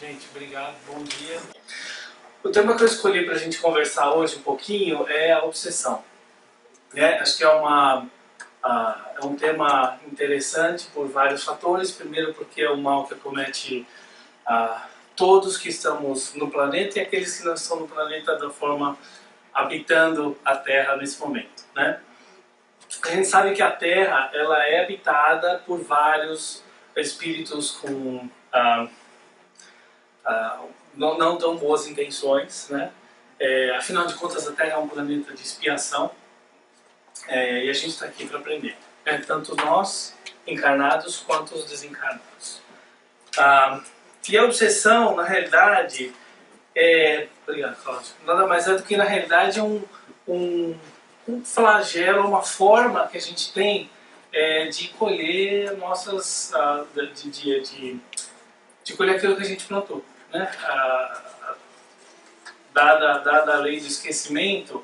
Gente, obrigado, bom dia. O tema que eu escolhi para a gente conversar hoje um pouquinho é a obsessão. Acho que é um tema interessante por vários fatores. Primeiro porque é um mal que acomete todos que estamos no planeta e aqueles que não estão no planeta da forma habitando a Terra nesse momento. A gente sabe que a Terra ela é habitada por vários espíritos com não tão boas intenções, afinal de contas a Terra é um planeta de expiação, e a gente está aqui para aprender, tanto nós encarnados quanto os desencarnados. E a obsessão, na realidade, obrigado, Cláudio, nada mais é do que na realidade um flagelo, uma forma que a gente tem de colher nossas de colher aquilo que a gente plantou, dada a lei do esquecimento,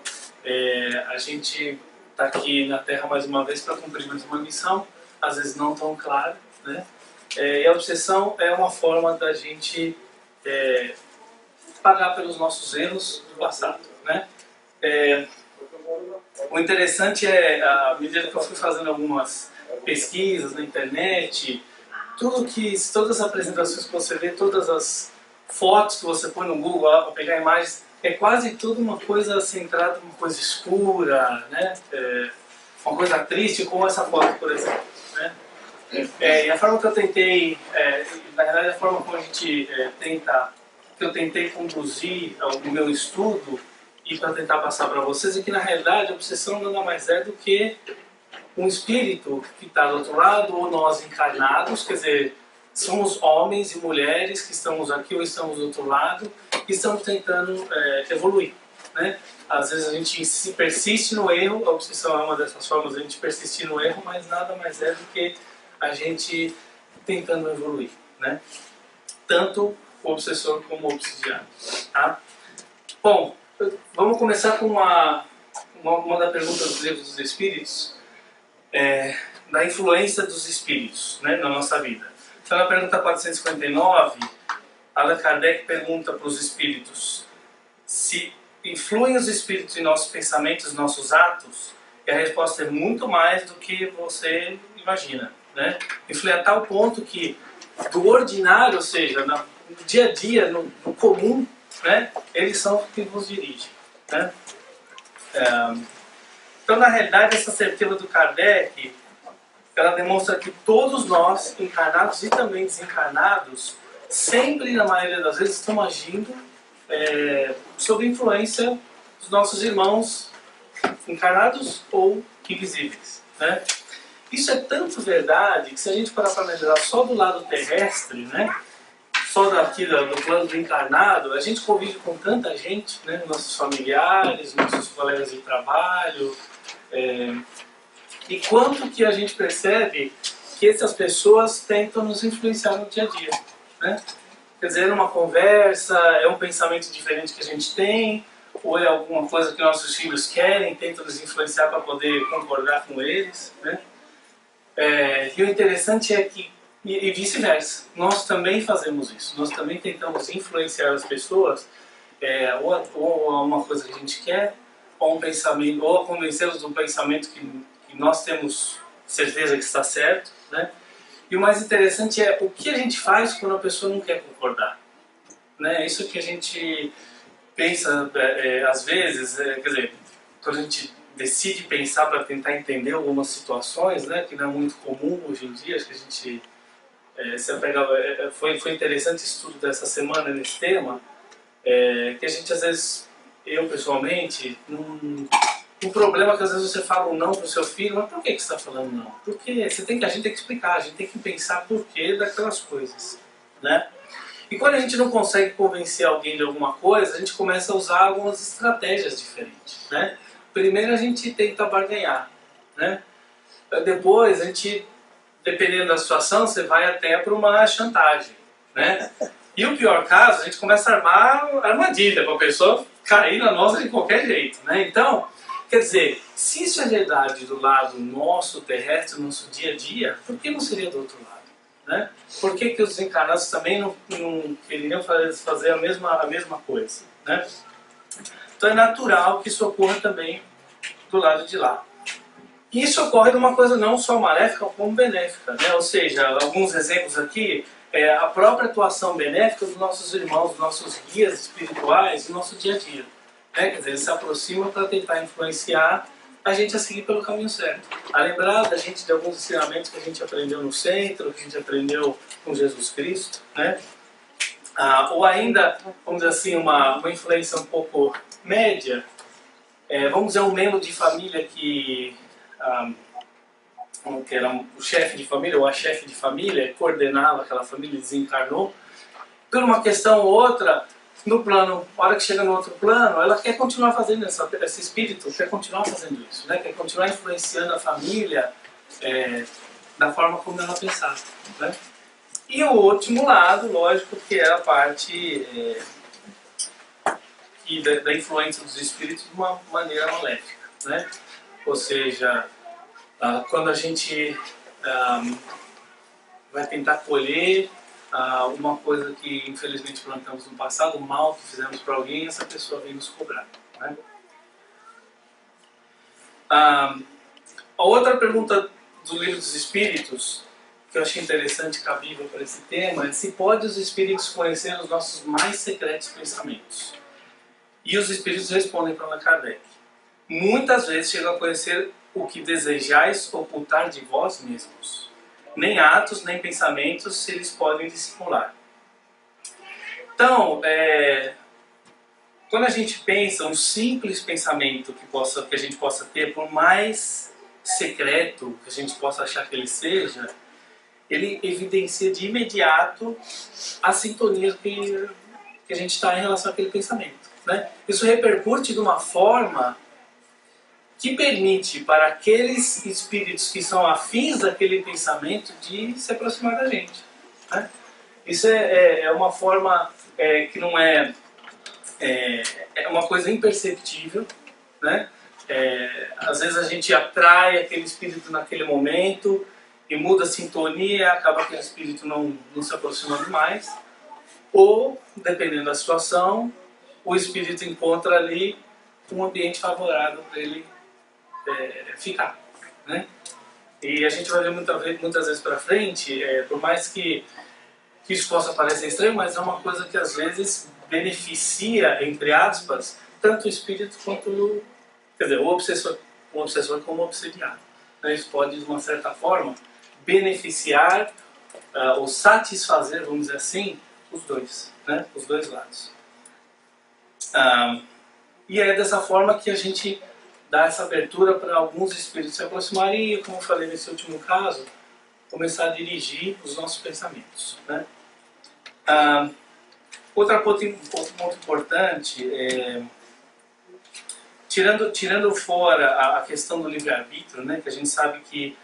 a gente está aqui na Terra mais uma vez para cumprir mais uma missão, às vezes não tão clara, e a obsessão é uma forma da gente pagar pelos nossos erros do passado, O interessante à medida que eu fui fazendo algumas pesquisas na internet, todas as apresentações que você vê, todas as fotos que você põe no Google para pegar imagens, é quase tudo uma coisa centrada, uma coisa escura, uma coisa triste, como essa foto, por exemplo. E a forma que eu tentei, na verdade a forma como a gente que eu tentei conduzir o meu estudo e para tentar passar para vocês, é que na realidade a obsessão nada mais é do que um espírito que está do outro lado, ou nós encarnados, quer dizer, somos homens e mulheres que estamos aqui ou estamos do outro lado e estamos tentando evoluir. Às vezes a gente se persiste no erro, a obsessão é uma dessas formas de a gente persistir no erro, mas nada mais é do que a gente tentando evoluir. Tanto o obsessor como o obsidiado. Bom, vamos começar com uma das perguntas dos livros dos Espíritos, da influência dos Espíritos na nossa vida. Então, na pergunta 459, Allan Kardec pergunta para os Espíritos se influem os Espíritos em nossos pensamentos, nossos atos, e a resposta é muito mais do que você imagina. Influi a tal ponto que, do ordinário, ou seja, no dia a dia, no comum, eles são que nos dirigem. Então, na realidade, essa certeza do Kardec, ela demonstra que todos nós, encarnados e também desencarnados, sempre, na maioria das vezes, estamos agindo sob influência dos nossos irmãos encarnados ou invisíveis. Isso é tanto verdade que, se a gente parar para analisar só do lado terrestre, só daqui do plano do encarnado, a gente convive com tanta gente, nossos familiares, nossos colegas de trabalho, e quanto que a gente percebe que essas pessoas tentam nos influenciar no dia a dia. Quer dizer, é uma conversa, é um pensamento diferente que a gente tem, ou é alguma coisa que nossos filhos querem, tentam nos influenciar para poder concordar com eles. E o interessante é que, e vice-versa, nós também fazemos isso, nós também tentamos influenciar as pessoas, ou a uma coisa que a gente quer, ou um pensamento, ou a convencê-los de um pensamento que nós temos certeza que está certo. E o mais interessante é o que a gente faz quando a pessoa não quer concordar. Isso que a gente pensa, às vezes, quer dizer, quando a gente decide pensar para tentar entender algumas situações, que não é muito comum hoje em dia, acho que a gente foi interessante o estudo dessa semana nesse tema, que a gente às vezes, eu pessoalmente, um problema que às vezes você fala um não para o seu filho, mas por que você está falando não? Porque a gente tem que explicar, a gente tem que pensar por que daquelas coisas. E quando a gente não consegue convencer alguém de alguma coisa, a gente começa a usar algumas estratégias diferentes. Primeiro a gente tenta barganhar. Depois a gente, dependendo da situação, você vai até para uma chantagem. E o pior caso, a gente começa a armar armadilha para a pessoa cair na nossa de qualquer jeito. Então, quer dizer, se isso é verdade do lado nosso, terrestre, do nosso dia a dia, por que não seria do outro lado? né? Por que que os desencarnados também não queriam fazer a mesma coisa, né? Então é natural que isso ocorra também do lado de lá. E isso ocorre de uma coisa não só maléfica, como benéfica, né? Ou seja, alguns exemplos aqui, a própria atuação benéfica dos nossos irmãos, dos nossos guias espirituais no nosso dia a dia, né? Quer dizer, eles se aproximam para tentar influenciar a gente a seguir pelo caminho certo. A lembrar da gente de alguns ensinamentos que a gente aprendeu no centro, que a gente aprendeu com Jesus Cristo, né? Ou ainda, vamos dizer assim, uma influência um pouco média. Vamos dizer, um membro de família que era o chefe de família ou a chefe de família, coordenava aquela família e desencarnou. Por uma questão ou outra, no plano, na hora que chega no outro plano, ela quer continuar fazendo esse espírito, quer continuar fazendo isso, né? Quer continuar influenciando a família da forma como ela pensava, né? E o último lado, lógico, que é a parte da influência dos espíritos de uma maneira maléfica, né? Ou seja, quando a gente vai tentar colher uma coisa que infelizmente plantamos no passado, um mal que fizemos para alguém, essa pessoa vem nos cobrar, né? A outra pergunta do Livro dos Espíritos, que eu achei interessante e cabível para esse tema, é se pode os espíritos conhecer os nossos mais secretos pensamentos. E os espíritos respondem para Allan Kardec: muitas vezes chegam a conhecer o que desejais ocultar de vós mesmos. Nem atos, nem pensamentos eles podem dissimular. Então, quando a gente pensa um simples pensamento que a gente possa ter, por mais secreto que a gente possa achar que ele seja, ele evidencia de imediato a sintonia que a gente está em relação àquele pensamento, né? Isso repercute de uma forma que permite para aqueles espíritos que são afins daquele pensamento de se aproximar da gente, né? Isso é uma forma que não é uma coisa imperceptível, né? Às vezes a gente atrai aquele espírito naquele momento e muda a sintonia, acaba aquele espírito não se aproximando mais, ou, dependendo da situação, o espírito encontra ali um ambiente favorável para ele ficar, né? E a gente vai ver muitas vezes para frente, por mais que isso possa parecer estranho, mas é uma coisa que às vezes beneficia, entre aspas, tanto o espírito quanto quer dizer, o obsessor como o obsediado, né? Isso pode, de uma certa forma, beneficiar ou satisfazer, vamos dizer assim, os dois, né? Os dois lados. E é dessa forma que a gente dá essa abertura para alguns espíritos se aproximarem e, como eu falei nesse último caso, começar a dirigir os nossos pensamentos, né? Outro ponto importante tirando fora a questão do livre-arbítrio, né, que a gente sabe que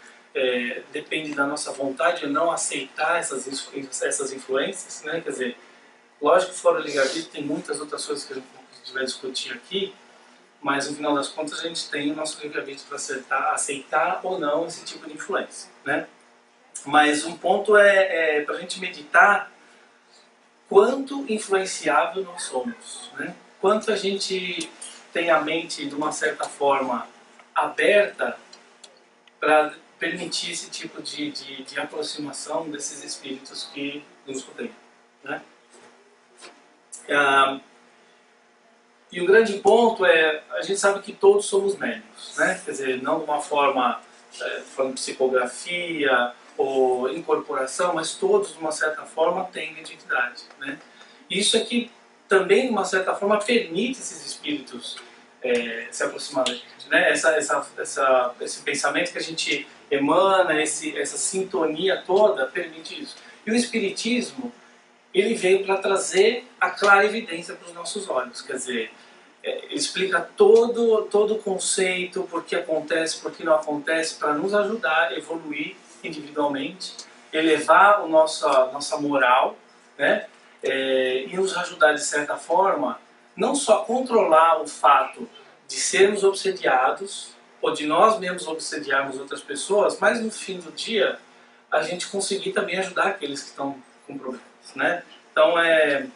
depende da nossa vontade ou não aceitar essas influências, né? Quer dizer, lógico que fora o livre-arbítrio tem muitas outras coisas que a gente vai discutir aqui, mas no final das contas a gente tem o nosso livre-arbítrio para aceitar ou não esse tipo de influência, né? Mas um ponto para a gente meditar quanto influenciável nós somos, né? Quanto a gente tem a mente, de uma certa forma, aberta para permitir esse tipo de aproximação desses espíritos que nos rodeiam, né? E o grande ponto a gente sabe que todos somos médiums, né? Quer dizer, não de uma forma, falando de psicografia ou incorporação, mas todos, de uma certa forma, têm identidade, né? Isso aqui também, de uma certa forma, permite esses espíritos se aproximar da gente, né? Esse pensamento que a gente emana, essa sintonia toda, permite isso. E o Espiritismo, ele veio para trazer a clara evidência para os nossos olhos, quer dizer, ele explica todo o conceito, por que acontece, por que não acontece, para nos ajudar a evoluir individualmente, elevar a nossa moral, né? E nos ajudar, de certa forma, não só controlar o fato de sermos obsediados, ou de nós mesmos obsediarmos outras pessoas, mas no fim do dia, a gente conseguir também ajudar aqueles que estão com problemas, né? Então é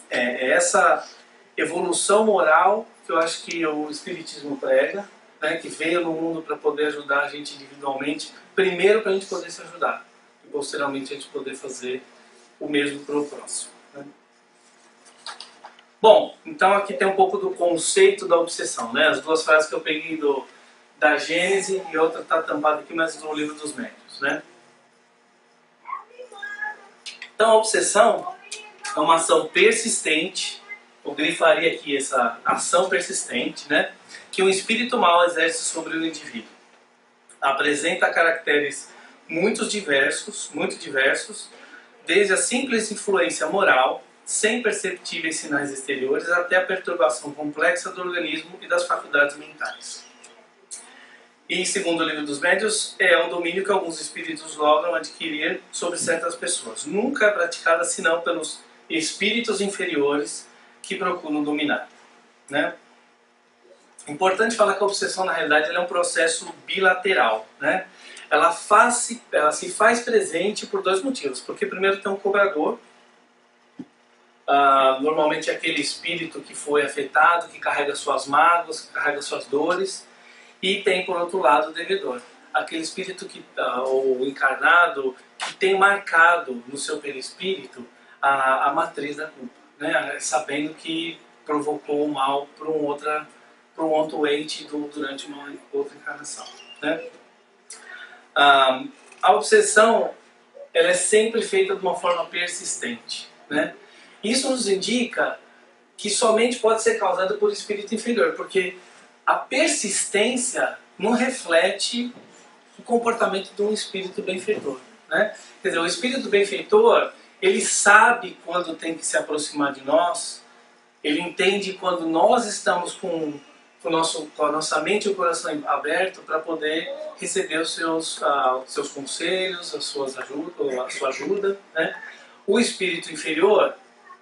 essa evolução moral que eu acho que o Espiritismo prega, né? Que veio no mundo para poder ajudar a gente individualmente, primeiro para a gente poder se ajudar e posteriormente a gente poder fazer o mesmo para o próximo, né? Bom, então aqui tem um pouco do conceito da obsessão, né? As duas frases que eu peguei da Gênese e outra está tampada aqui, mas no Livro dos Médiuns, né? Então a obsessão é uma ação persistente, eu grifaria aqui essa ação persistente, né? Que um espírito mau exerce sobre o indivíduo. Apresenta caracteres muito diversos, desde a simples influência moral, sem perceptíveis sinais exteriores, até a perturbação complexa do organismo e das faculdades mentais. E, segundo o Livro dos Médiuns, é o domínio que alguns espíritos logram adquirir sobre certas pessoas. Nunca é praticada senão pelos espíritos inferiores que procuram dominar, né? Importante falar que a obsessão, na realidade, ela é um processo bilateral, né? Ela se faz presente por dois motivos. Porque, primeiro, tem um cobrador, normalmente é aquele espírito que foi afetado, que carrega suas mágoas, que carrega suas dores. E tem, por outro lado, o devedor. Aquele espírito ou encarnado que tem marcado no seu perispírito a matriz da culpa, né? Sabendo que provocou o mal para um outro ente durante uma outra encarnação, né? A obsessão ela é sempre feita de uma forma persistente, né? Isso nos indica que somente pode ser causada por espírito inferior, porque a persistência não reflete o comportamento de um espírito benfeitor, né? Quer dizer, o espírito benfeitor, ele sabe quando tem que se aproximar de nós, ele entende quando nós estamos com a nossa mente e o coração aberto para poder receber os seus conselhos, a sua ajuda, né? O espírito inferior,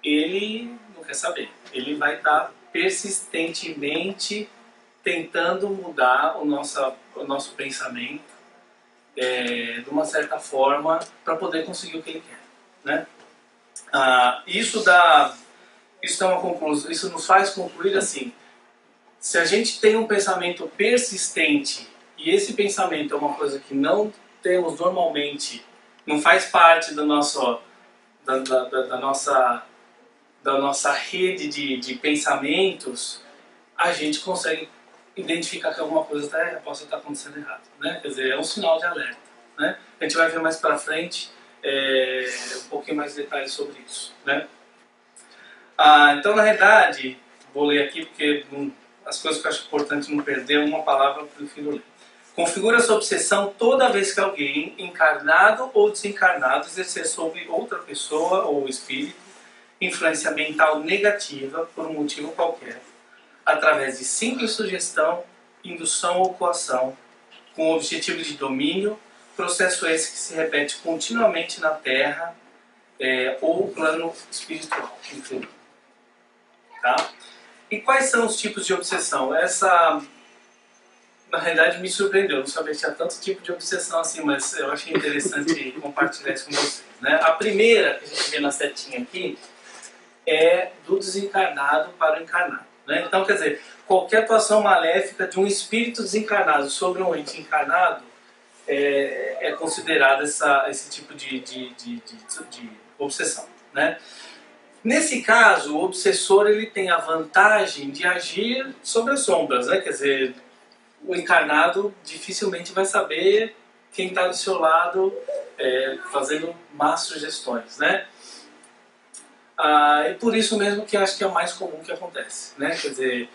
ele não quer saber, ele vai estar persistentemente tentando mudar o nosso pensamento de uma certa forma para poder conseguir o que ele quer, né? Isso nos faz concluir assim: se a gente tem um pensamento persistente e esse pensamento é uma coisa que não temos normalmente, não faz parte da nossa rede de pensamentos, a gente consegue identificar que alguma coisa possa estar acontecendo errado, né? Quer dizer, é um sinal de alerta, né? A gente vai ver mais para frente um pouquinho mais de detalhes sobre isso, né? Então, na realidade, vou ler aqui porque as coisas que eu acho importante não perder uma palavra, eu prefiro ler. Configura-se obsessão toda vez que alguém, encarnado ou desencarnado, exercer sobre outra pessoa ou espírito influência mental negativa por um motivo qualquer, através de simples sugestão, indução ou coação, com o objetivo de domínio, processo esse que se repete continuamente na Terra ou plano espiritual inferior. Tá? E quais são os tipos de obsessão? Essa, na realidade, me surpreendeu. Eu não sabia que tinha tanto tipo de obsessão assim, mas eu achei interessante compartilhar isso com vocês, né? A primeira, que a gente vê na setinha aqui, é do desencarnado para o encarnado, né? Então, quer dizer, qualquer atuação maléfica de um espírito desencarnado sobre um ente encarnado é considerado esse tipo de obsessão, né? Nesse caso, o obsessor ele tem a vantagem de agir sobre as sombras, né? Quer dizer, o encarnado dificilmente vai saber quem está do seu lado fazendo más sugestões, né? E por isso mesmo que acho que é o mais comum que acontece, né? Quer dizer,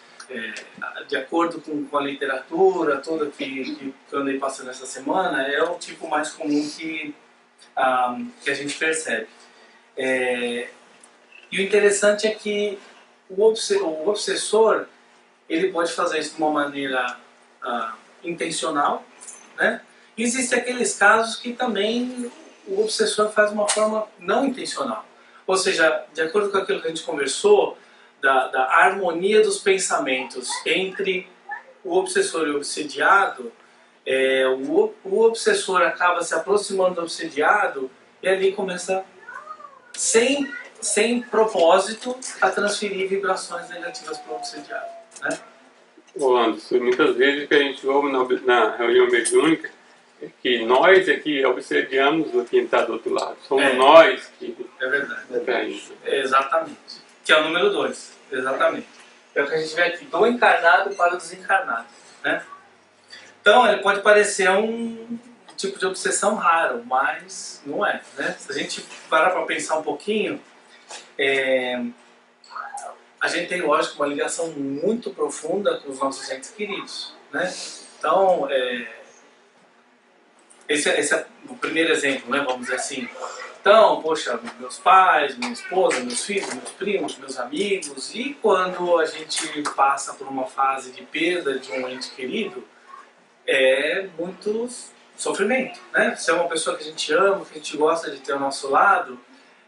de acordo com a literatura toda que eu andei passando essa semana, é o tipo mais comum que a gente percebe. E o interessante é que o obsessor ele pode fazer isso de uma maneira intencional, né? E existem aqueles casos que também o obsessor faz de uma forma não intencional. Ou seja, de acordo com aquilo que a gente conversou, da harmonia dos pensamentos entre o obsessor e o obsediado, O obsessor acaba se aproximando do obsediado e ali começa, sem propósito, a transferir vibrações negativas para o obsediado, né? Ô Anderson, muitas vezes o que a gente ouve na reunião mediúnica é que nós é que obsediamos quem está do outro lado. Somos nós que... É verdade. Exatamente. Que é o número 2. Exatamente. É o que a gente vê aqui, do encarnado para o desencarnado, né? Então, ele pode parecer um tipo de obsessão raro, mas não é, né? Se a gente parar para pensar um pouquinho, a gente tem, lógico, uma ligação muito profunda com os nossos entes queridos, né? Então, esse é o primeiro exemplo, né? Vamos dizer assim. Então, poxa, meus pais, minha esposa, meus filhos, meus primos, meus amigos, e quando a gente passa por uma fase de perda de um ente querido, é muito sofrimento, né? Se é uma pessoa que a gente ama, que a gente gosta de ter ao nosso lado,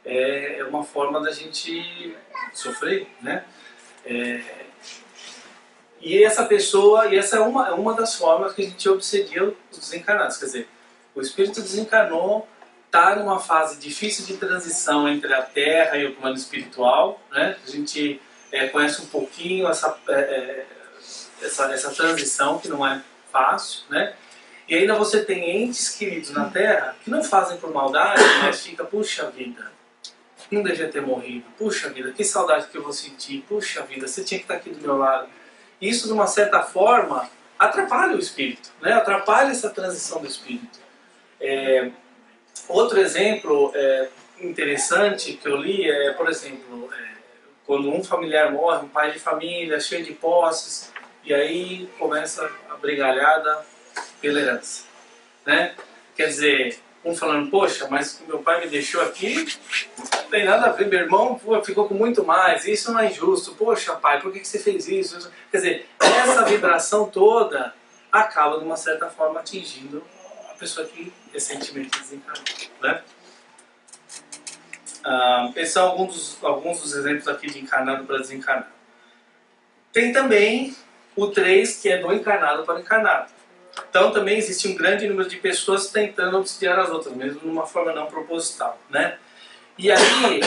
é uma forma da gente sofrer, né? E essa pessoa, e essa é uma das formas que a gente obsedia os desencarnados, quer dizer, o espírito desencarnou, está numa fase difícil de transição entre a Terra e o plano espiritual, né? A gente conhece um pouquinho essa transição, que não é fácil, né? E ainda você tem entes queridos na Terra que não fazem por maldade, mas fica, puxa vida, não devia ter morrido, puxa vida, que saudade que eu vou sentir, puxa vida, você tinha que estar aqui do meu lado. Isso, de uma certa forma, atrapalha o espírito, né? Atrapalha essa transição do espírito. Outro exemplo interessante que eu li é, por exemplo, quando um familiar morre, um pai de família, cheio de posses, e aí começa a brigalhada pela herança, né? Quer dizer, um falando, poxa, mas meu pai me deixou aqui, não tem nada a ver, meu irmão ficou com muito mais, isso não é injusto, poxa pai, por que você fez isso? Quer dizer, essa vibração toda acaba de uma certa forma atingindo a pessoa que recentemente desencarnou, né? Esses são alguns dos exemplos aqui de encarnado para desencarnado. Tem também o 3, que é do encarnado para o encarnado. Então também existe um grande número de pessoas tentando obsidiar as outras, mesmo de uma forma não proposital, né? E aí,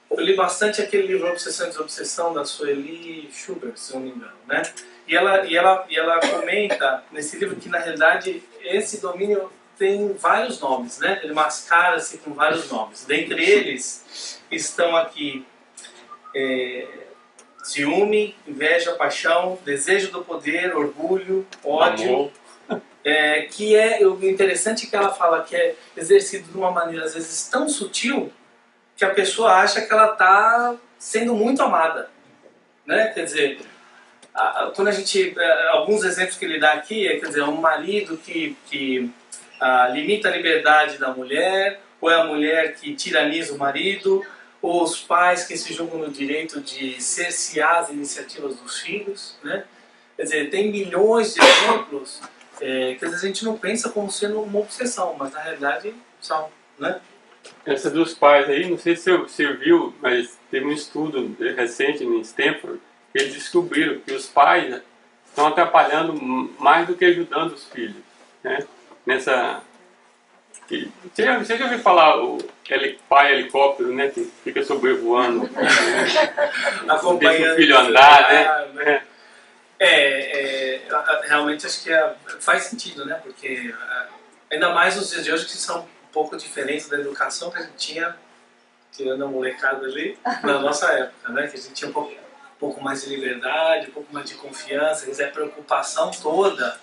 eu li bastante aquele livro Obsessão e Desobsessão, da Sueli Schubert, se não me engano, né? E ela comenta nesse livro que, na realidade, esse domínio tem vários nomes, né? Ele mascara-se com vários nomes. Dentre eles estão aqui ciúme, inveja, paixão, desejo do poder, orgulho, ódio. Que o interessante é que ela fala que é exercido de uma maneira, às vezes, tão sutil que a pessoa acha que ela está sendo muito amada, né? Quer dizer, quando a gente... alguns exemplos que ele dá aqui quer dizer, um marido que limita a liberdade da mulher, ou é a mulher que tiraniza o marido, ou os pais que se julgam no direito de cercear as iniciativas dos filhos, né? Quer dizer, tem milhões de exemplos que às vezes a gente não pensa como sendo uma obsessão, mas na realidade são, né? Essa dos pais aí, não sei se você viu, mas teve um estudo recente em Stanford, que eles descobriram que os pais estão atrapalhando mais do que ajudando os filhos, né? Você já ouviu falar o pai helicóptero, né, que fica sobrevoando, acompanhando o filho andar, né? Realmente acho que faz sentido, né? Porque ainda mais nos dias de hoje, que são um pouco diferentes da educação que a gente tinha, tirando a molecada ali, na nossa época, né? Que a gente tinha um pouco mais de liberdade, um pouco mais de confiança, quer dizer, a preocupação toda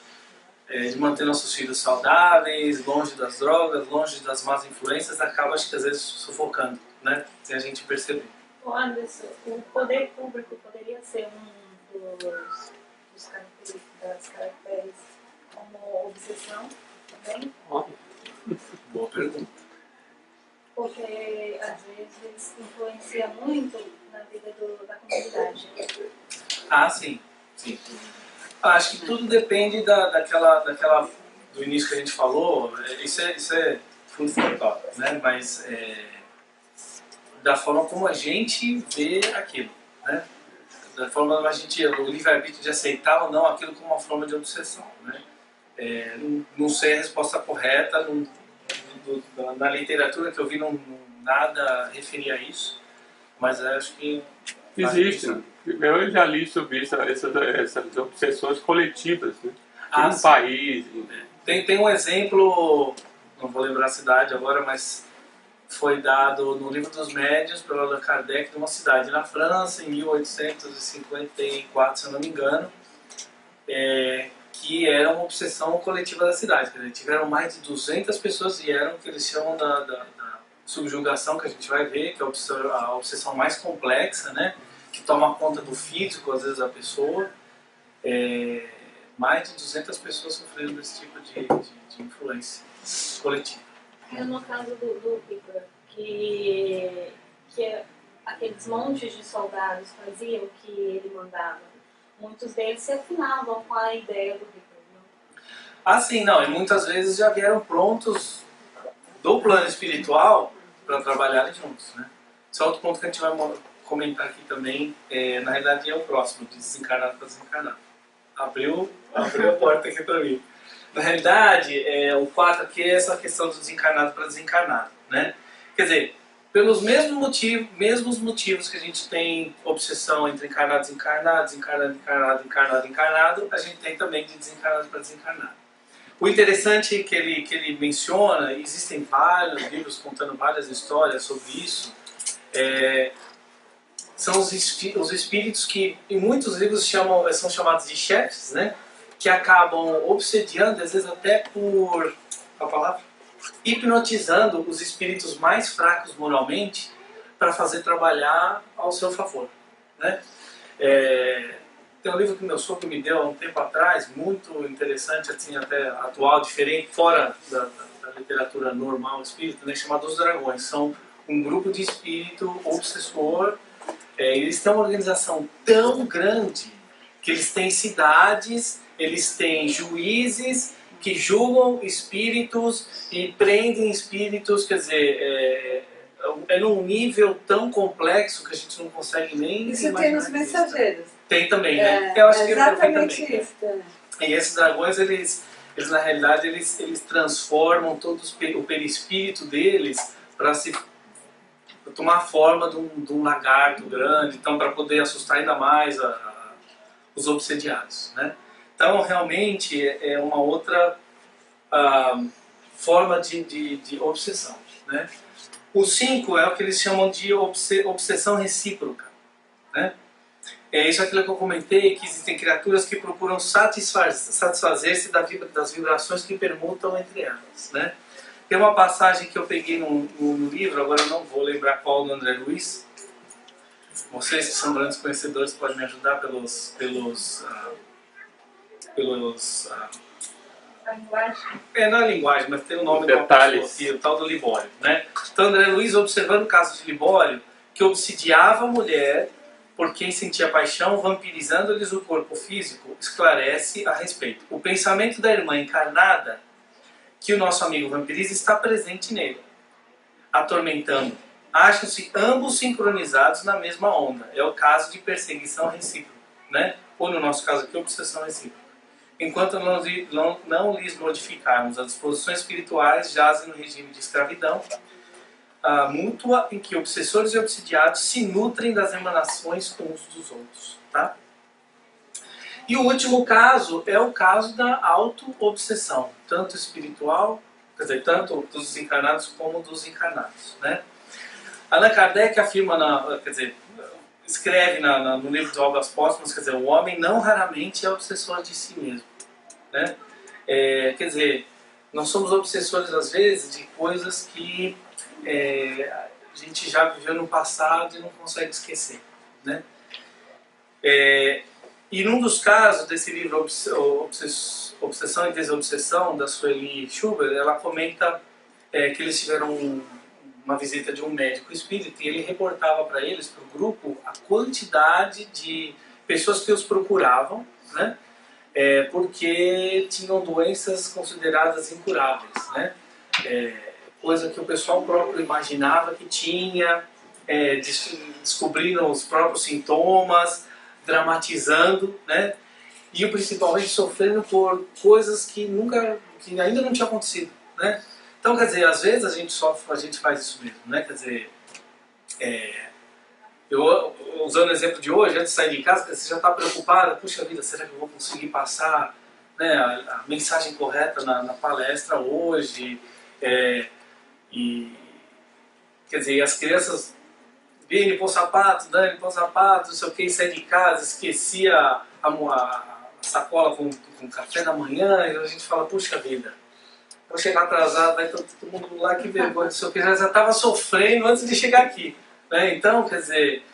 de manter nossos filhos saudáveis, longe das drogas, longe das más influências, acaba, acho que às vezes, sufocando, né? Sem a gente perceber. Anderson, o poder público poderia ser um das características como obsessão também? Boa pergunta. Porque às vezes influencia muito na vida da comunidade. Sim. Acho que tudo depende do início que a gente falou. Isso é fundamental, né? Mas da forma como a gente vê aquilo, né? da forma da gente, o livre-arbítrio de aceitar ou não aquilo como uma forma de obsessão, né? Não sei a resposta correta, na literatura que eu vi nada referia a isso, mas acho que Existe. Eu já li sobre isso, essas obsessões coletivas, né? Ah, um país. Tem um exemplo, não vou lembrar a cidade agora, mas foi dado no Livro dos Médiuns pelo Allan Kardec de uma cidade na França, em 1854, se eu não me engano, que era uma obsessão coletiva da cidade. Quer dizer, tiveram mais de 200 pessoas e eram o que eles chamam da subjugação, que a gente vai ver, que é a obsessão mais complexa, né? Que toma conta do físico, às vezes, da pessoa. Mais de 200 pessoas sofreram desse tipo de influência coletiva. No caso do Hitler, que aqueles montes de soldados faziam o que ele mandava, muitos deles se afinavam com a ideia do Hitler, não? Ah, sim, não. E muitas vezes já vieram prontos do plano espiritual para trabalharem juntos, né? Esse é outro ponto que a gente vai comentar aqui também. Na realidade é o próximo, de desencarnado para desencarnado. Abriu a porta aqui para mim. Na realidade, o 4 aqui é essa questão do desencarnado para desencarnado, né? Quer dizer, pelos mesmos motivos que a gente tem obsessão entre encarnado e desencarnado, desencarnado, encarnado, encarnado, encarnado, a gente tem também de desencarnado para desencarnado. O interessante que ele menciona, existem vários livros contando várias histórias sobre isso, são os espíritos que em muitos livros são chamados de chefes, né? Que acabam obsediando, às vezes até por, a palavra, hipnotizando os espíritos mais fracos moralmente para fazer trabalhar ao seu favor, né? Tem um livro que meu sogro me deu há um tempo atrás, muito interessante, assim, até atual, diferente, fora da literatura normal espírita, né, chamado Os Dragões. São um grupo de espírito obsessor. Eles têm uma organização tão grande que eles têm cidades, eles têm juízes que julgam espíritos e prendem espíritos, quer dizer, num nível tão complexo que a gente não consegue nem isso imaginar. Tem nos Mensageiros. Tem também, né? Eu acho que exatamente também, isso. E esses dragões, eles na realidade, eles transformam todo o perispírito deles para se tomar a forma de um lagarto grande, então para poder assustar ainda mais os obsediados, né? Então, realmente, é uma outra forma de obsessão, né? O 5 é o que eles chamam de obsessão recíproca, né? Isso é aquilo que eu comentei, que existem criaturas que procuram satisfazer-se das vibrações que permutam entre elas, né? Tem uma passagem que eu peguei no livro, agora eu não vou lembrar qual, do André Luiz. Vocês que são grandes conhecedores podem me ajudar pelos A linguagem. não é linguagem, mas tem o nome Detalhes. do o tal do Libório, né? Então André Luiz, observando o caso de Libório, que obsidiava a mulher por quem sentia paixão, vampirizando-lhes o corpo físico, esclarece a respeito. O pensamento da irmã encarnada, que o nosso amigo vampiriza, está presente nele, atormentando. Acham-se ambos sincronizados na mesma onda. É o caso de perseguição recíproca, né? Ou no nosso caso aqui, obsessão recíproca. Enquanto não lhes modificarmos as disposições espirituais, jazem no regime de escravidão mútua em que obsessores e obsidiados se nutrem das emanações uns dos outros, tá? E o último caso é o caso da auto-obsessão, tanto espiritual, quer dizer, tanto dos desencarnados como dos encarnados, né? Allan Kardec afirma, escreve no livro de Obras Póstumas, quer dizer, o homem não raramente é obsessor de si mesmo, né? Quer dizer, nós somos obsessores às vezes de coisas que a gente já viveu no passado e não consegue esquecer, né? E num dos casos desse livro Obsessão e Desobsessão, da Sueli Schubert, ela comenta que eles tiveram uma visita de um médico espírita e ele reportava para eles, para o grupo, a quantidade de pessoas que os procuravam, né? Porque tinham doenças consideradas incuráveis, né? Coisa que o pessoal próprio imaginava que tinha, descobrindo os próprios sintomas, dramatizando, né? E principalmente sofrendo por coisas que ainda não tinham acontecido, né? Então, quer dizer, às vezes a gente sofre, a gente faz isso mesmo, né? Quer dizer, eu usando o exemplo de hoje, antes de sair de casa, você já está preocupada, puxa vida, será que eu vou conseguir passar, né, a mensagem correta na palestra hoje? E quer dizer, as crianças vêm limpar o sapato, limpar o sapato, não sei o que, sair de casa, esquecia a sacola com café da manhã, e a gente fala, puxa vida, vou chegar atrasado, vai todo mundo lá, que vergonha, não sei o que, já estava sofrendo antes de chegar aqui, né? Então, quer dizer,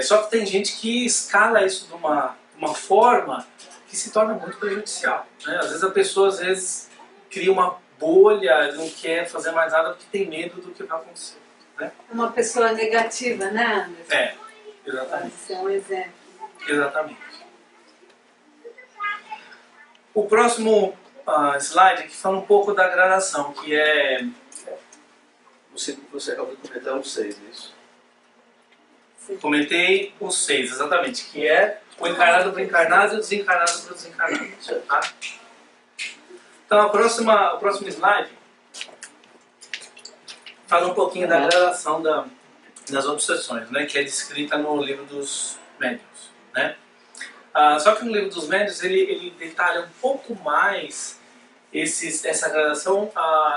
só que tem gente que escala isso de uma forma que se torna muito prejudicial, né? Às vezes a pessoa cria uma bolha, não quer fazer mais nada porque tem medo do que vai acontecer, né? Uma pessoa negativa, né, Anderson? Exatamente. Pode ser um exemplo. Exatamente. O próximo slide aqui fala um pouco da gradação, que é... Você acabou de comentar o 6, é isso? Comentei o 6, exatamente, que é o encarnado para o encarnado e o desencarnado para o desencarnado. Tá? Então, o próximo slide fala um pouquinho da gradação das obsessões, né, que é descrita no livro dos médiuns, né? Só que no livro dos médiuns ele detalha um pouco mais essa gradação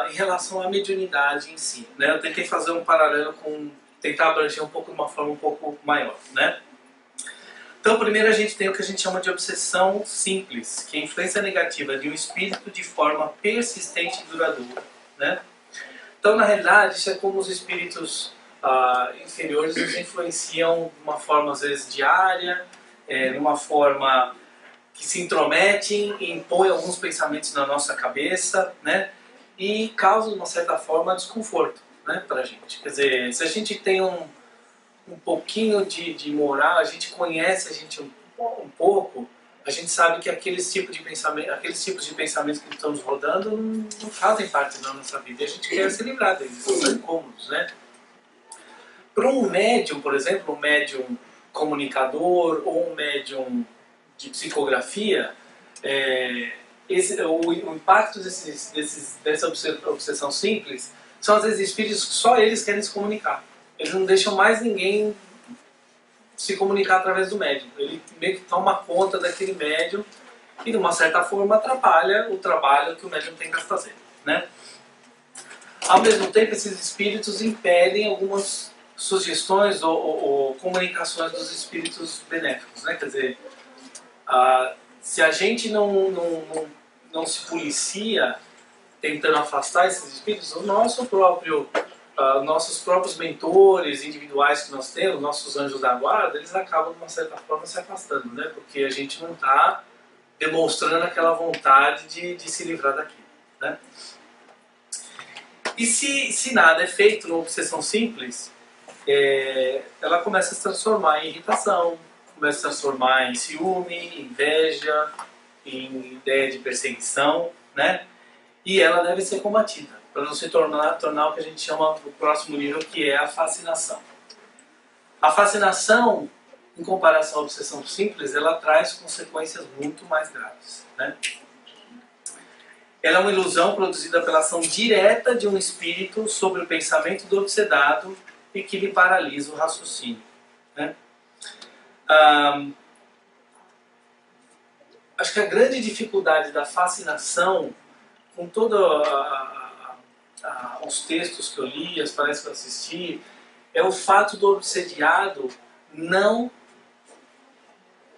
em relação à mediunidade em si, né? Eu tentei fazer um paralelo tentar abranger um pouco de uma forma um pouco maior, né? Então, primeiro a gente tem o que a gente chama de obsessão simples, que é a influência negativa de um espírito de forma persistente e duradoura, né? Então, na realidade, isso é como os espíritos inferiores nos influenciam de uma forma, às vezes, diária, de uma forma que se intrometem e impõem alguns pensamentos na nossa cabeça, né? E causam, de uma certa forma, desconforto, né, para a gente. Quer dizer, se a gente tem um pouquinho de moral, a gente conhece a gente um pouco, a gente sabe que aqueles tipos de pensamentos que estamos rodando não fazem parte da nossa vida e a gente quer se livrar deles, são incômodos, né? Para um médium, por exemplo, um médium comunicador ou um médium de psicografia, o impacto dessa obsessão simples são às vezes espíritos que só eles querem se comunicar. Eles não deixam mais ninguém se comunicar através do médium. Ele meio que toma conta daquele médium e, de uma certa forma, atrapalha o trabalho que o médium tem que fazer, né? Ao mesmo tempo, esses espíritos impedem algumas sugestões ou comunicações dos espíritos benéficos, né? Quer dizer, se a gente não se policia tentando afastar esses espíritos, nossos próprios mentores individuais que nós temos, nossos anjos da guarda, eles acabam de uma certa forma se afastando, né? Porque a gente não está demonstrando aquela vontade de se livrar daquilo, né? E se nada é feito numa obsessão simples, ela começa a se transformar em irritação, começa a se transformar em ciúme, inveja, em ideia de perseguição, né? E ela deve ser combatida, para não se tornar o que a gente chama no próximo nível, que é a fascinação. A fascinação, em comparação à obsessão simples, ela traz consequências muito mais graves, né? Ela é uma ilusão produzida pela ação direta de um espírito sobre o pensamento do obsedado e que lhe paralisa o raciocínio, né? Acho que a grande dificuldade da fascinação, com todos os textos que eu li, as palestras que eu assisti, é o fato do obsediado não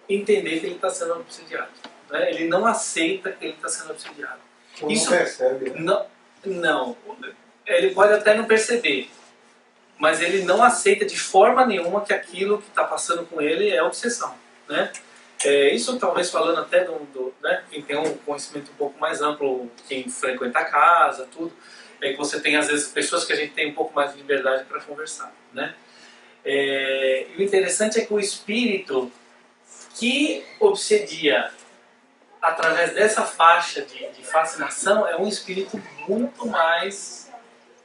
entender que ele está sendo obsediado, né? Ele não aceita que ele está sendo obsediado. Ou não percebe, né? Não. Ele pode até não perceber, mas ele não aceita de forma nenhuma que aquilo que está passando com ele é obsessão, né? Isso talvez falando até né, quem tem um conhecimento um pouco mais amplo, quem frequenta a casa, tudo, é que você tem às vezes pessoas que a gente tem um pouco mais de liberdade para conversar, né? E o interessante é que o espírito que obsedia através dessa faixa de fascinação é um espírito muito mais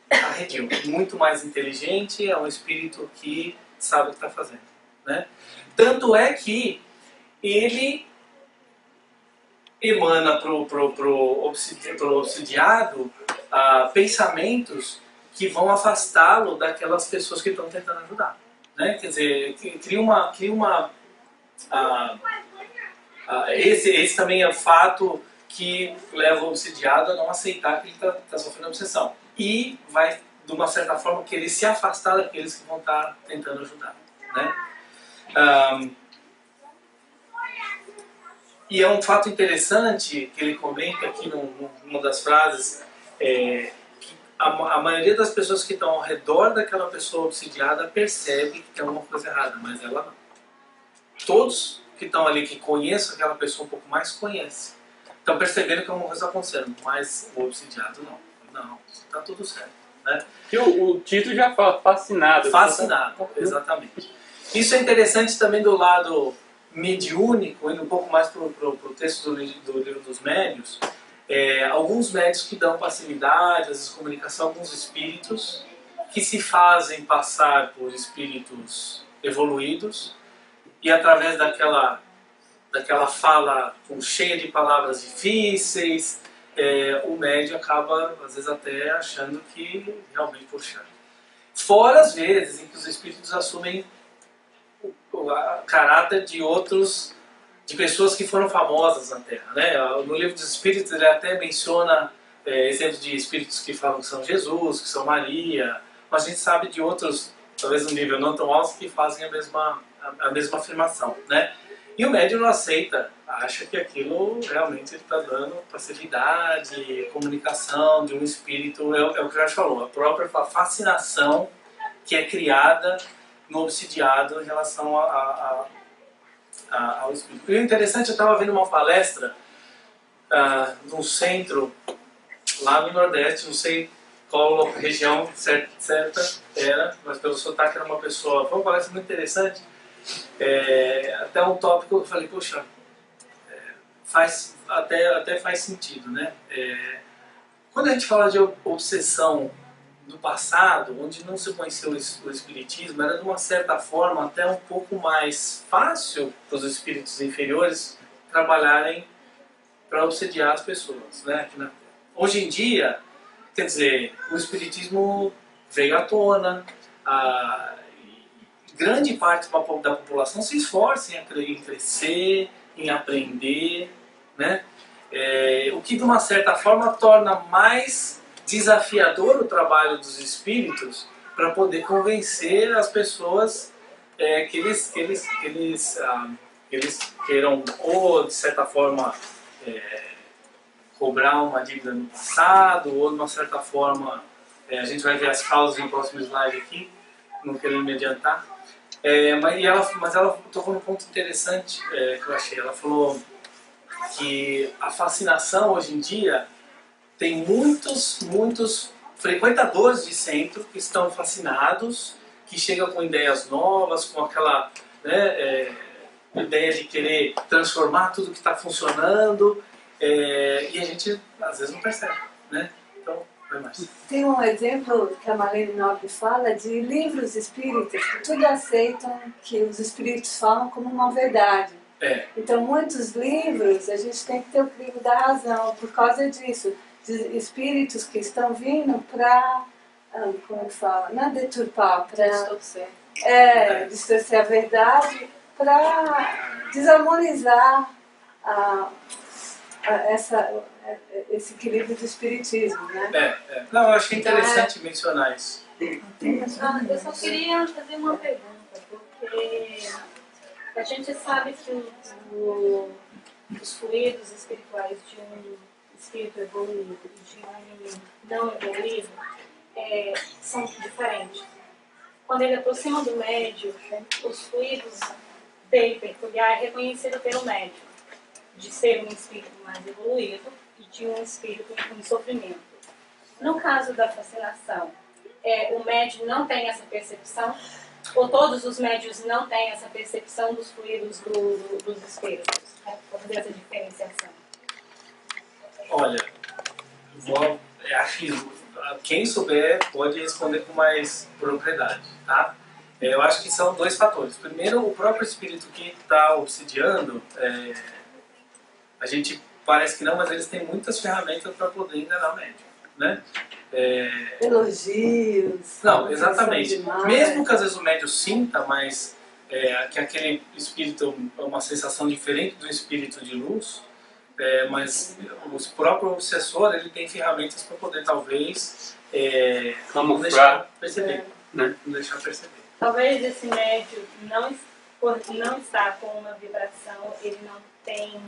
arredio, muito mais inteligente, é um espírito que sabe o que está fazendo, né? Tanto é que ele emana pro obsidiado pensamentos que vão afastá-lo daquelas pessoas que estão tentando ajudar, né? Quer dizer, esse também é o fato que leva o obsidiado a não aceitar que ele está sofrendo obsessão e vai, de uma certa forma, querer se afastar daqueles que vão estar tentando ajudar, né? E é um fato interessante que ele comenta aqui numa das frases, que a maioria das pessoas que estão ao redor daquela pessoa obsidiada percebe que tem alguma coisa errada, mas ela não. Todos que estão ali, que conhecem aquela pessoa um pouco mais, conhecem. Estão percebendo que alguma coisa está acontecendo, mas o obsidiado não. Não, está tudo certo, né? E o Tito já fala fascinado. Fascinado, exatamente. Isso é interessante também do lado mediúnico, indo um pouco mais para o texto do livro dos médiuns. Alguns médiuns que dão passividade, às vezes comunicação, alguns espíritos que se fazem passar por espíritos evoluídos e através daquela fala cheia de palavras difíceis, o médium acaba, às vezes, até achando que realmente, poxa. Fora as vezes em que os espíritos assumem o caráter de pessoas que foram famosas na Terra, né? No livro dos Espíritos ele até menciona exemplos de espíritos que falam que são Jesus, que são Maria, mas a gente sabe de outros, talvez no nível não tão alto, que fazem a mesma afirmação, né? E o médium não aceita, acha que aquilo realmente ele está dando passividade, comunicação de um espírito, é o que o Jorge falou, a própria fascinação que é criada no obsidiado em relação ao espírito. E o interessante, eu estava vendo uma palestra num centro lá no Nordeste, não sei qual região certa era, mas pelo sotaque era uma pessoa, foi uma palestra muito interessante, até um tópico que eu falei, poxa, até faz sentido, né? Quando a gente fala de obsessão do passado, onde não se conheceu o espiritismo, era de uma certa forma até um pouco mais fácil para os espíritos inferiores trabalharem para obsediar as pessoas, né? Hoje em dia, quer dizer, o espiritismo veio à tona, grande parte da população se esforça em crescer, em aprender, né? O que de uma certa forma torna mais desafiador o trabalho dos espíritos para poder convencer as pessoas que eles queiram, ou de certa forma cobrar uma dívida no passado, ou de uma certa forma, a gente vai ver as causas no próximo slide aqui, não querendo me adiantar. Mas ela tocou num ponto interessante que eu achei. Ela falou que a fascinação hoje em dia tem muitos frequentadores de centro que estão fascinados, que chegam com ideias novas, com aquela ideia de querer transformar tudo que está funcionando, e a gente às vezes não percebe, né? Então, vai mais. Tem um exemplo que a Marlene Nobre fala de livros espíritas que tudo aceitam que os espíritos falam como uma verdade. Então, muitos livros a gente tem que ter o crivo da razão por causa disso. De espíritos que estão vindo para, como fala, não deturpar, para distorcer a verdade, para desarmonizar esse equilíbrio do espiritismo, né? Não, eu achei interessante mencionar isso. Eu só queria fazer uma pergunta, porque a gente sabe que os fluidos espirituais de um espírito evoluído e de um não evoluído são diferentes. Quando ele aproxima do médium, os fluidos dele peculiar é reconhecido pelo médium, de ser um espírito mais evoluído e de um espírito com sofrimento. No caso da fascinação, o médium não tem essa percepção, ou todos os médios não têm essa percepção dos fluidos dos espíritos, para fazer essa diferenciação? Olha, acho que quem souber pode responder com mais propriedade, tá? Eu acho que são dois fatores. Primeiro, o próprio espírito que está obsidiando, a gente parece que não, mas eles têm muitas ferramentas para poder enganar o médium, né? Elogios. Não, exatamente. Mesmo que às vezes o médium sinta, mas que aquele espírito é uma sensação diferente do espírito de luz, mas o próprio obsessor, ele tem ferramentas para poder talvez não deixar perceber, né? Não deixar perceber. Talvez esse médium por não estar com uma vibração, ele não tem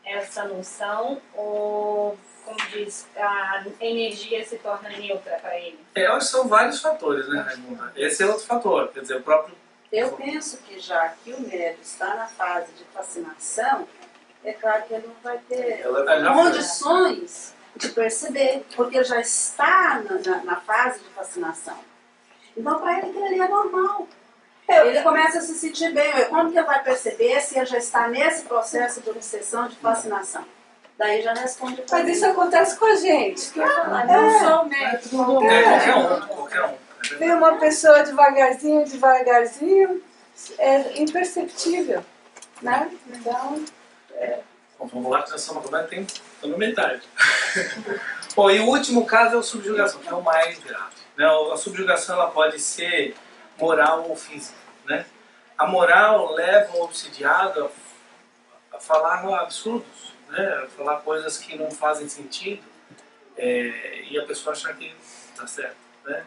essa noção, ou, como diz, a energia se torna neutra para ele? Eu acho que são vários fatores, né, Raimunda? Esse é outro fator, quer dizer, o próprio... Eu penso que já que o médium está na fase de fascinação, é claro que ele não vai ter condições de perceber, porque ele já está na fase de fascinação. Então, para ele, aquilo ali é normal. Ele começa a se sentir bem. Como que ele vai perceber se ele já está nesse processo de obsessão, de fascinação? Daí já responde. Mas isso acontece com a gente. Não só o médico. Qualquer um. Vem uma pessoa devagarzinho, é imperceptível, né? Então... Bom, vamos lá, que nós estamos na metade. Bom, e o último caso é a subjugação, que é o mais grave, né? A subjugação ela pode ser moral ou física, né? A moral leva o obsidiado a falar absurdos, né? A falar coisas que não fazem sentido, e a pessoa achar que está certo, né?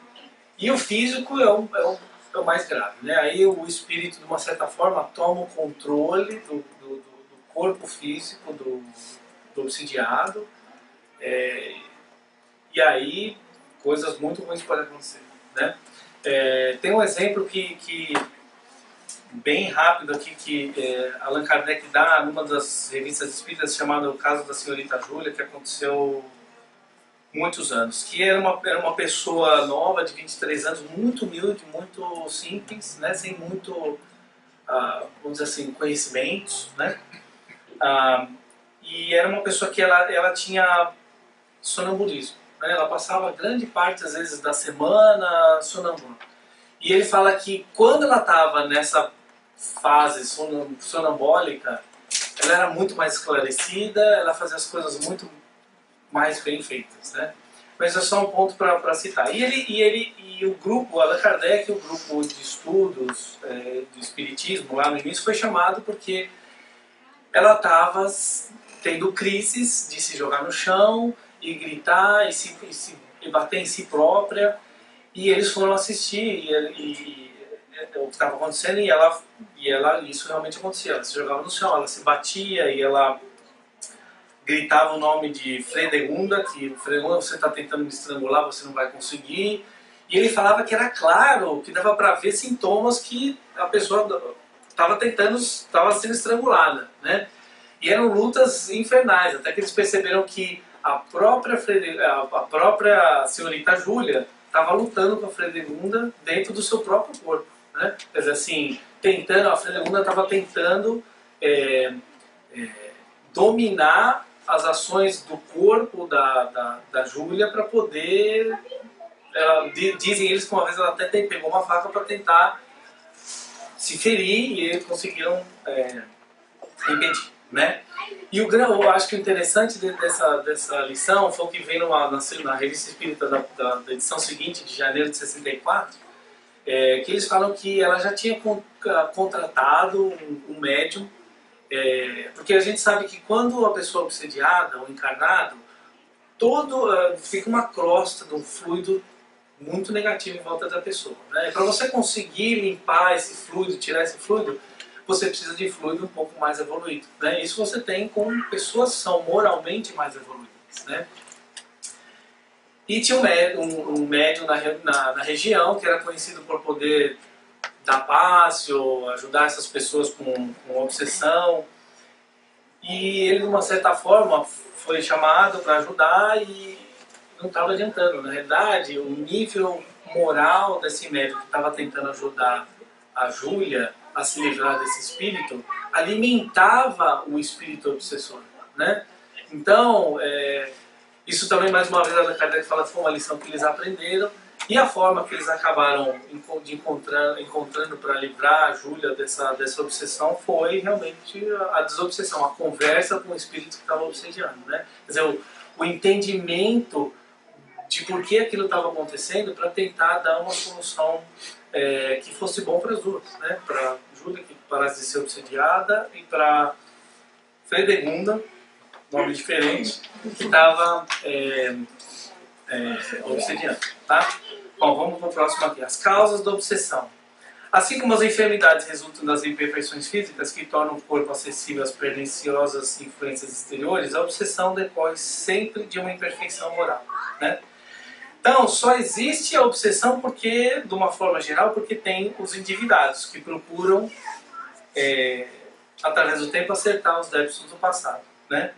E o físico é o mais grave, né? Aí o espírito, de uma certa forma, toma o controle do corpo físico do obsidiado, e aí coisas muito ruins podem acontecer, né? Tem um exemplo que bem rápido aqui, que Allan Kardec dá numa das revistas espíritas, chamado O Caso da Senhorita Júlia, que aconteceu muitos anos, que era uma pessoa nova, de 23 anos, muito humilde, muito simples, né? Sem muito, vamos dizer assim, conhecimentos, né? E era uma pessoa que ela tinha sonambulismo, né? Ela passava grande parte, às vezes, da semana sonâmbula. E ele fala que quando ela estava nessa fase sonambólica, ela era muito mais esclarecida, ela fazia as coisas muito mais bem feitas, né? Mas é só um ponto para citar. E o grupo, Allan Kardec, o grupo de estudos do espiritismo, lá no início, foi chamado porque ela estava tendo crises de se jogar no chão e gritar e bater em si própria, e eles foram assistir o que estava acontecendo, e ela isso realmente acontecia. Ela se jogava no chão, ela se batia e ela gritava o nome de Fredegunda, que Fredegunda, você está tentando me estrangular, você não vai conseguir. E ele falava que era claro, que dava para ver sintomas que a pessoa estava sendo estrangulada, né? E eram lutas infernais, até que eles perceberam que a própria senhorita Júlia estava lutando com a Fredegunda dentro do seu próprio corpo, né? Quer dizer, assim, a Fredegunda estava tentando dominar as ações do corpo da Júlia para poder... dizem eles que uma vez ela até pegou uma faca para tentar se ferir, e eles conseguiram impedir, né? E eu acho que o interessante dessa lição foi o que vem na revista espírita da edição seguinte, de janeiro de 64, que eles falam que ela já tinha contratado um médium, porque a gente sabe que quando a pessoa é obsediada ou encarnado, fica uma crosta de um fluido muito negativo em volta da pessoa, né? Para você conseguir limpar esse fluido, tirar esse fluido, você precisa de fluido um pouco mais evoluído, né? Isso você tem com pessoas que são moralmente mais evoluídas, né? E tinha um médium na região que era conhecido por poder dar passe ou ajudar essas pessoas com obsessão. E ele, de uma certa forma, foi chamado para ajudar e não estava adiantando. Na realidade, o nível moral desse médium que estava tentando ajudar a Júlia a se livrar desse espírito alimentava o espírito obsessor, né? Então, isso também, mais uma vez, a Kardec fala que foi uma lição que eles aprenderam, E a forma que eles acabaram encontrando para livrar a Júlia dessa obsessão foi realmente a desobsessão, a conversa com o espírito que estava obsediando, né? Quer dizer, o entendimento de por que aquilo estava acontecendo para tentar dar uma solução que fosse bom para as duas, né? Para Júlia, que parasse de ser obsediada, e para Fredegunda, nome diferente, que estava obsediando, tá? Bom, vamos para o próximo aqui. As causas da obsessão. Assim como as enfermidades resultam das imperfeições físicas que tornam o corpo acessível às perniciosas influências exteriores, a obsessão decorre sempre de uma imperfeição moral, né? Então, só existe a obsessão porque, de uma forma geral, porque tem os endividados que procuram, através do tempo, acertar os débitos do passado, né?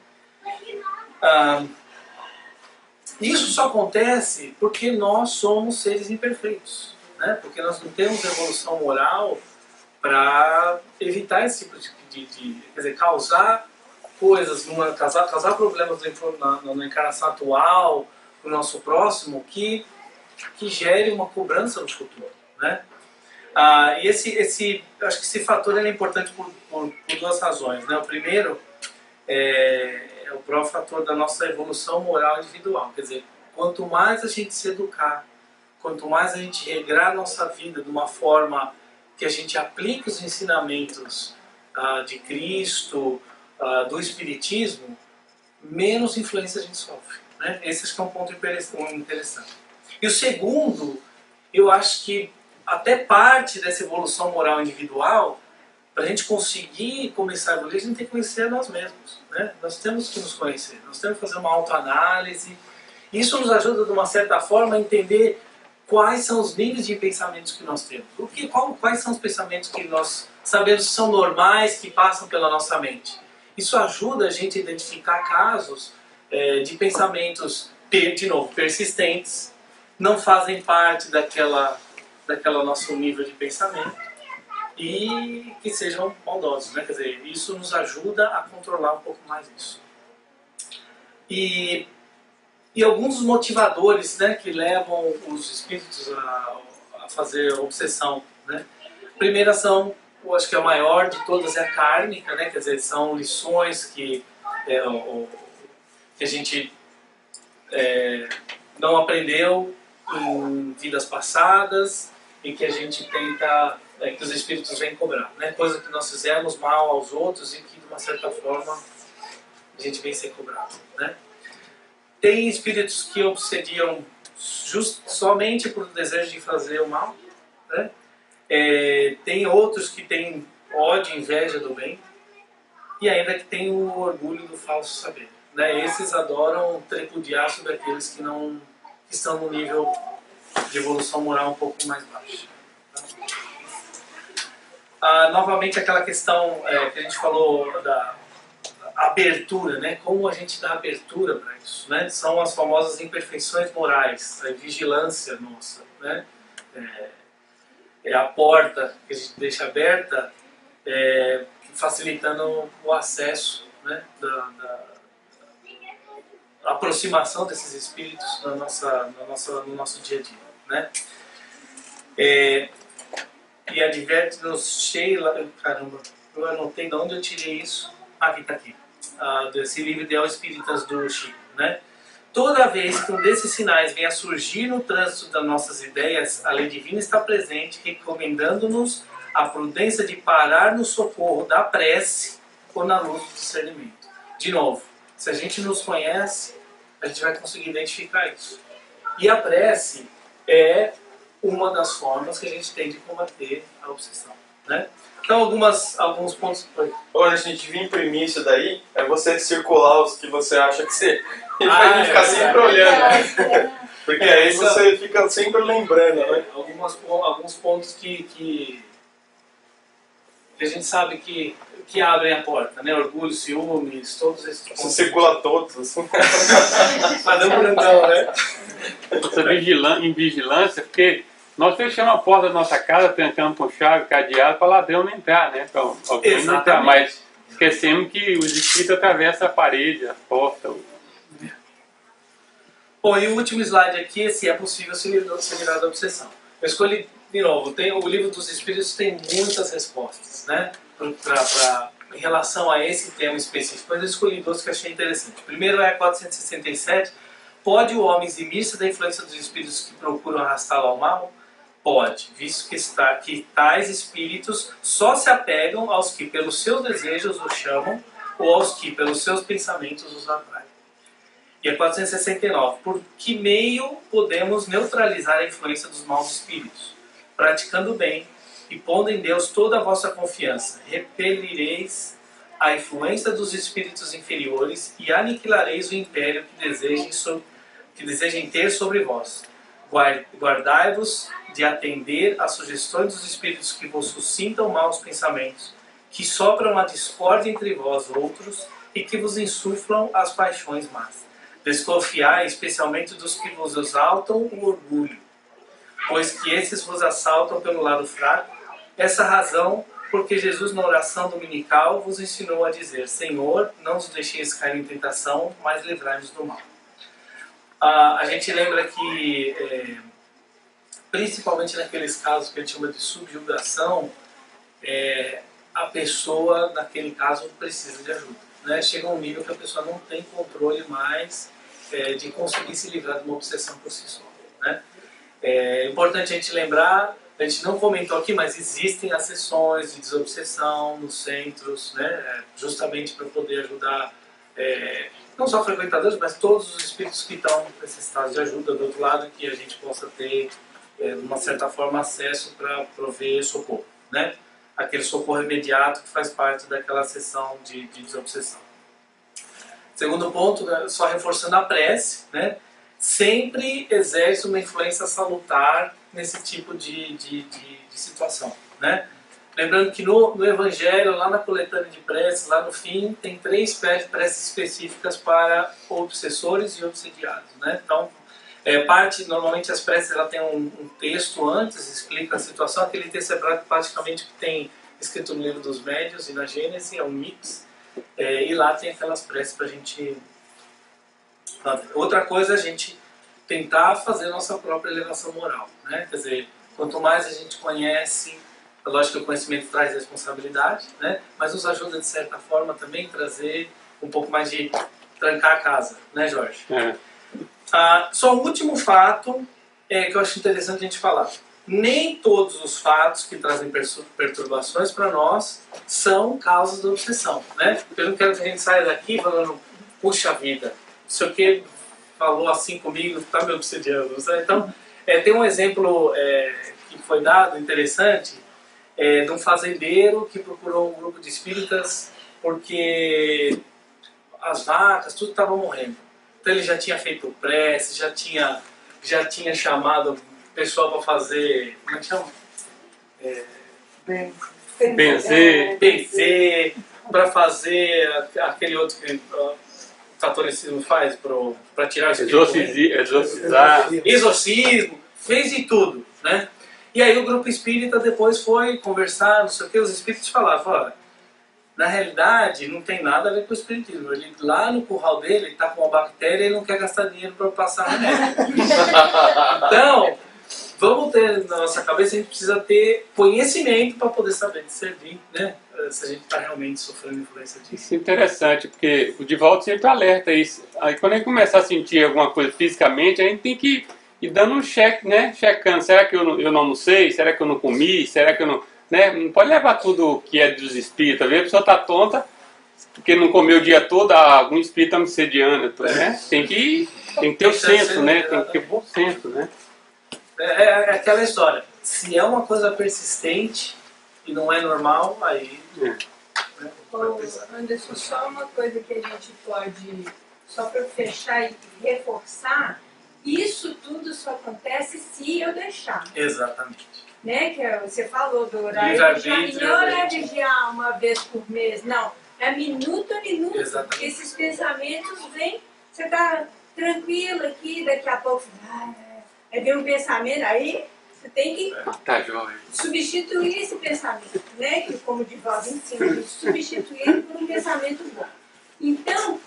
Isso só acontece porque nós somos seres imperfeitos, né? Porque nós não temos evolução moral para evitar esse tipo quer dizer, causar coisas, causar problemas na encarnação atual, para o nosso próximo, que gere uma cobrança no futuro, né? E acho que esse fator é importante por duas razões, né? O primeiro é o próprio fator da nossa evolução moral individual. Quer dizer, quanto mais a gente se educar, quanto mais a gente regrar a nossa vida de uma forma que a gente aplique os ensinamentos de Cristo, do Espiritismo, menos influência a gente sofre, né? Esse acho que é um ponto interessante. E o segundo, eu acho que até parte dessa evolução moral individual, para a gente conseguir começar a evoluir, a gente tem que conhecer nós mesmos, né? Nós temos que nos conhecer, nós temos que fazer uma autoanálise. Isso nos ajuda, de uma certa forma, a entender quais são os níveis de pensamentos que nós temos. Quais são os pensamentos que nós sabemos que são normais, que passam pela nossa mente. Isso ajuda a gente a identificar casos de pensamentos, de novo, persistentes, não fazem parte daquela nosso nível de pensamento, e que sejam maldosos, né? Quer dizer, isso nos ajuda a controlar um pouco mais isso. E alguns dos motivadores, né, que levam os espíritos a fazer a obsessão, né? A primeira eu acho que a maior de todas é a kármica, né? Quer dizer, são lições que a gente não aprendeu em vidas passadas e que a gente tenta, que os espíritos vêm cobrar, né? Coisa que nós fizemos mal aos outros e que, de uma certa forma, a gente vem ser cobrado, né? Tem espíritos que obsediam somente por desejo de fazer o mal, né? Tem outros que têm ódio e inveja do bem, e ainda que tem o orgulho do falso saber, né? Esses adoram tripudiar sobre aqueles que estão no nível de evolução moral um pouco mais baixo. Novamente aquela questão que a gente falou da abertura, né? Como a gente dá abertura para isso, né? São as famosas imperfeições morais, a vigilância nossa, né? É a porta que a gente deixa aberta, facilitando o acesso, né? A aproximação desses espíritos no nosso dia a dia, né? E adverte-nos Sheila, caramba, eu anotei de onde eu tirei isso. Aqui está aqui. Desse livro Ideal Espíritas do Chico, né? Toda vez que um desses sinais vem a surgir no trânsito das nossas ideias, a lei divina está presente, recomendando-nos a prudência de parar no socorro da prece ou na luz do discernimento. De novo, se a gente nos conhece, a gente vai conseguir identificar isso. E a prece é uma das formas que a gente tem de combater a obsessão, né? Então, alguns pontos. Olha, a gente vir imprimir isso daí, é você circular os que você acha que você. E vai ficar sempre olhando. Né? Porque aí você fica sempre lembrando, né? Alguns pontos que a gente sabe que abrem a porta, né? Orgulho, ciúmes, todos esses pontos. Você circula todos, assim. Padrão grandão, né? Em vigilância, porque nós fechamos a porta da nossa casa, trancamos com chave, cadeado, para ladrão não entrar, né? Então, alguém não entrar, mas esquecemos que os espíritos atravessam a parede, a porta. Bom, e o último slide aqui é se é possível se livrar da obsessão. Eu escolhi, de novo, o Livro dos Espíritos tem muitas respostas, né? Em relação a esse tema específico, mas eu escolhi duas que eu achei interessante. Primeiro é a 467. Pode o homem eximir-se da influência dos espíritos que procuram arrastá-lo ao mal? Pode, visto que tais espíritos só se apegam aos que pelos seus desejos os chamam ou aos que pelos seus pensamentos os atraem. E a 469. Por que meio podemos neutralizar a influência dos maus espíritos? Praticando o bem e pondo em Deus toda a vossa confiança, repelireis a influência dos espíritos inferiores e aniquilareis o império que desejem ter sobre vós. Guardai-vos de atender às sugestões dos espíritos que vos suscitam maus pensamentos, que sopram a discórdia entre vós outros e que vos insuflam as paixões más. Desconfiai especialmente dos que vos exaltam o orgulho, pois que esses vos assaltam pelo lado fraco. Essa razão, porque Jesus na oração dominical vos ensinou a dizer: Senhor, não nos deixeis cair em tentação, mas livrai-nos do mal. A gente lembra que, principalmente naqueles casos que a gente chama de subjugação, a pessoa, naquele caso, precisa de ajuda, né? Chega a um nível que a pessoa não tem controle mais de conseguir se livrar de uma obsessão por si só, né? É importante a gente lembrar, a gente não comentou aqui, mas existem as sessões de desobsessão nos centros, né? Justamente para poder ajudar não só frequentadores, mas todos os espíritos que estão necessitados de ajuda. Do outro lado, que a gente possa ter, de uma certa forma, acesso para prover socorro, né? Aquele socorro imediato que faz parte daquela sessão de desobsessão. Segundo ponto, só reforçando a prece, né? Sempre exerce uma influência salutar nesse tipo de situação, né? Lembrando que no Evangelho, lá na coletânea de preces, lá no fim, tem 3 preces específicas para obsessores e obsediados, né? Então, normalmente as preces ela tem um texto antes, explica a situação. Aquele texto é praticamente que tem escrito no Livro dos Médiuns e na Gênesis, é um mix. E lá tem aquelas preces para a gente... Outra coisa é a gente tentar fazer a nossa própria elevação moral, né? Quer dizer, quanto mais a gente conhece, é lógico que o conhecimento traz responsabilidade, né? Mas nos ajuda de certa forma também a trazer um pouco mais de trancar a casa, né, Jorge? Só um último fato que eu acho interessante a gente falar. Nem todos os fatos que trazem perturbações para nós são causas da obsessão, né? Eu não quero que a gente saia daqui falando, puxa vida, não sei o que falou assim comigo, está me obsediando. Sabe? Então, tem um exemplo que foi dado, interessante, de um fazendeiro que procurou um grupo de espíritas porque as vacas, tudo estava morrendo. Então ele já tinha feito prece, já tinha chamado o pessoal para fazer, como é que chama? Benzer, para fazer aquele outro que o catolicismo faz para tirar o espírito. Exorcismo, fez de tudo, né? E aí o grupo espírita depois foi conversar, não sei o que, os espíritos falaram, olha, na realidade não tem nada a ver com o espiritismo. Ele, lá no curral dele, ele está com uma bactéria e ele não quer gastar dinheiro para passar remédio. Então, vamos ter na nossa cabeça, a gente precisa ter conhecimento para poder saber discernir, né? Se a gente está realmente sofrendo influência disso. Isso é interessante, porque o Divaldo sempre alerta isso. Aí quando a gente começar a sentir alguma coisa fisicamente, a gente tem que ir dando um cheque, né? Checando, será que eu não almocei? Será que eu não comi? Será que eu não... Né? Não pode levar tudo que é dos espíritos. Às vezes a pessoa está tonta, porque não comeu o dia todo, algum espírito está me sediando, né? Tem que ter o senso, né? Tem que ter bom senso, né? É aquela história. Se é uma coisa persistente e não é normal, aí... Anderson, só uma coisa que a gente pode, só para fechar e reforçar, isso tudo só acontece se eu deixar. Exatamente. Né? Que você falou do horário de vigiar, e não é vigiar uma vez por mês, não. É minuto a minuto. Exatamente. Esses pensamentos vêm, você está tranquilo aqui, daqui a pouco, aí vem um pensamento, aí você tem que substituir esse pensamento, né? Que como o Divaldo ensina, substituir por um pensamento bom. Então,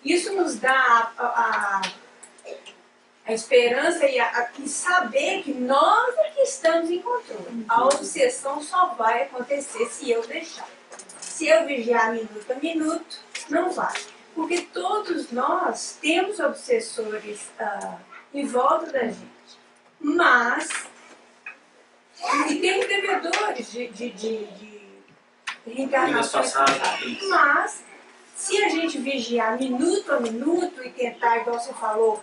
Isso nos dá a esperança e saber que nós é que estamos em controle. A obsessão só vai acontecer se eu deixar. Se eu vigiar minuto a minuto, não vai. Porque todos nós temos obsessores em volta da gente. Mas, e temos devedores de reencarnações passadas. Mas, se a gente vigiar minuto a minuto e tentar, igual você falou,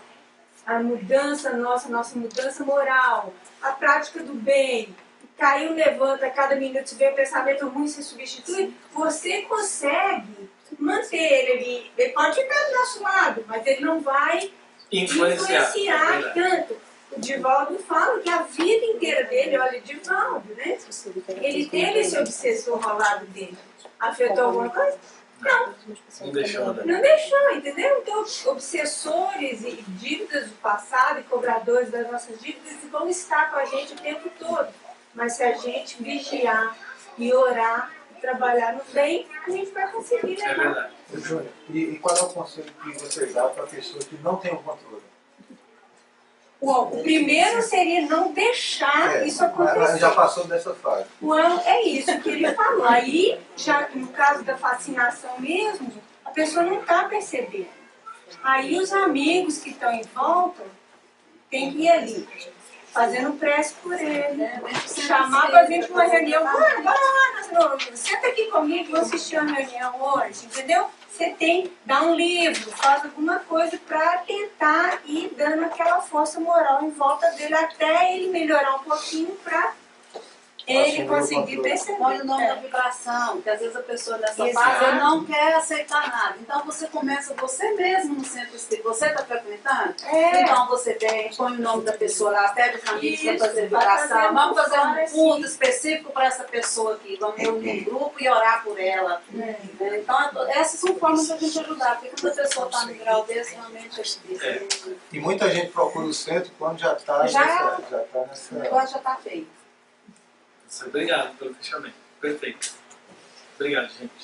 a mudança nossa mudança moral, a prática do bem, caiu, levanta, a cada minuto se vê um pensamento ruim, se substitui, você consegue manter ele ali. Ele pode ficar do nosso lado, mas ele não vai influenciar tanto. O Divaldo fala que a vida inteira dele, olha, o Divaldo, né? Ele teve esse obsessor ao lado dele. Afetou alguma coisa? Não. Não deixou, entendeu? Então, obsessores e dívidas do passado e cobradores das nossas dívidas vão estar com a gente o tempo todo. Mas se a gente vigiar e orar e trabalhar no bem, a gente vai conseguir, né? É verdade. Júnior, e qual é o conselho que você dá para a pessoa que não tem o controle? O primeiro seria não deixar isso acontecer. Já passou dessa fase. É isso que ele falou. Aí, já no caso da fascinação mesmo, a pessoa não está percebendo. Aí os amigos que estão em volta têm que ir ali, fazendo prece por ele, chamar para vir para uma reunião. Bora lá, senta aqui comigo, vamos assistir uma reunião hoje, entendeu? Você tem que dar um livro, faz alguma coisa para tentar ir dando aquela força moral em volta dele até ele melhorar um pouquinho para ele conseguir perceber. Põe o nome da vibração, que às vezes a pessoa nessa fase não quer aceitar nada. Então você começa você mesmo no centro espírita. Você está frequentando? Então você põe o nome da pessoa lá, pede os amigos para fazer vibração. Vamos fazer um culto específico para essa pessoa aqui. Vamos reunir um grupo e orar por ela. Então essas são formas de a gente ajudar. Porque quando a pessoa está no grau desse, realmente é difícil. E muita gente procura o centro quando já está nessa... O negócio já está feito. Obrigado pelo fechamento. Perfeito. Obrigado, gente.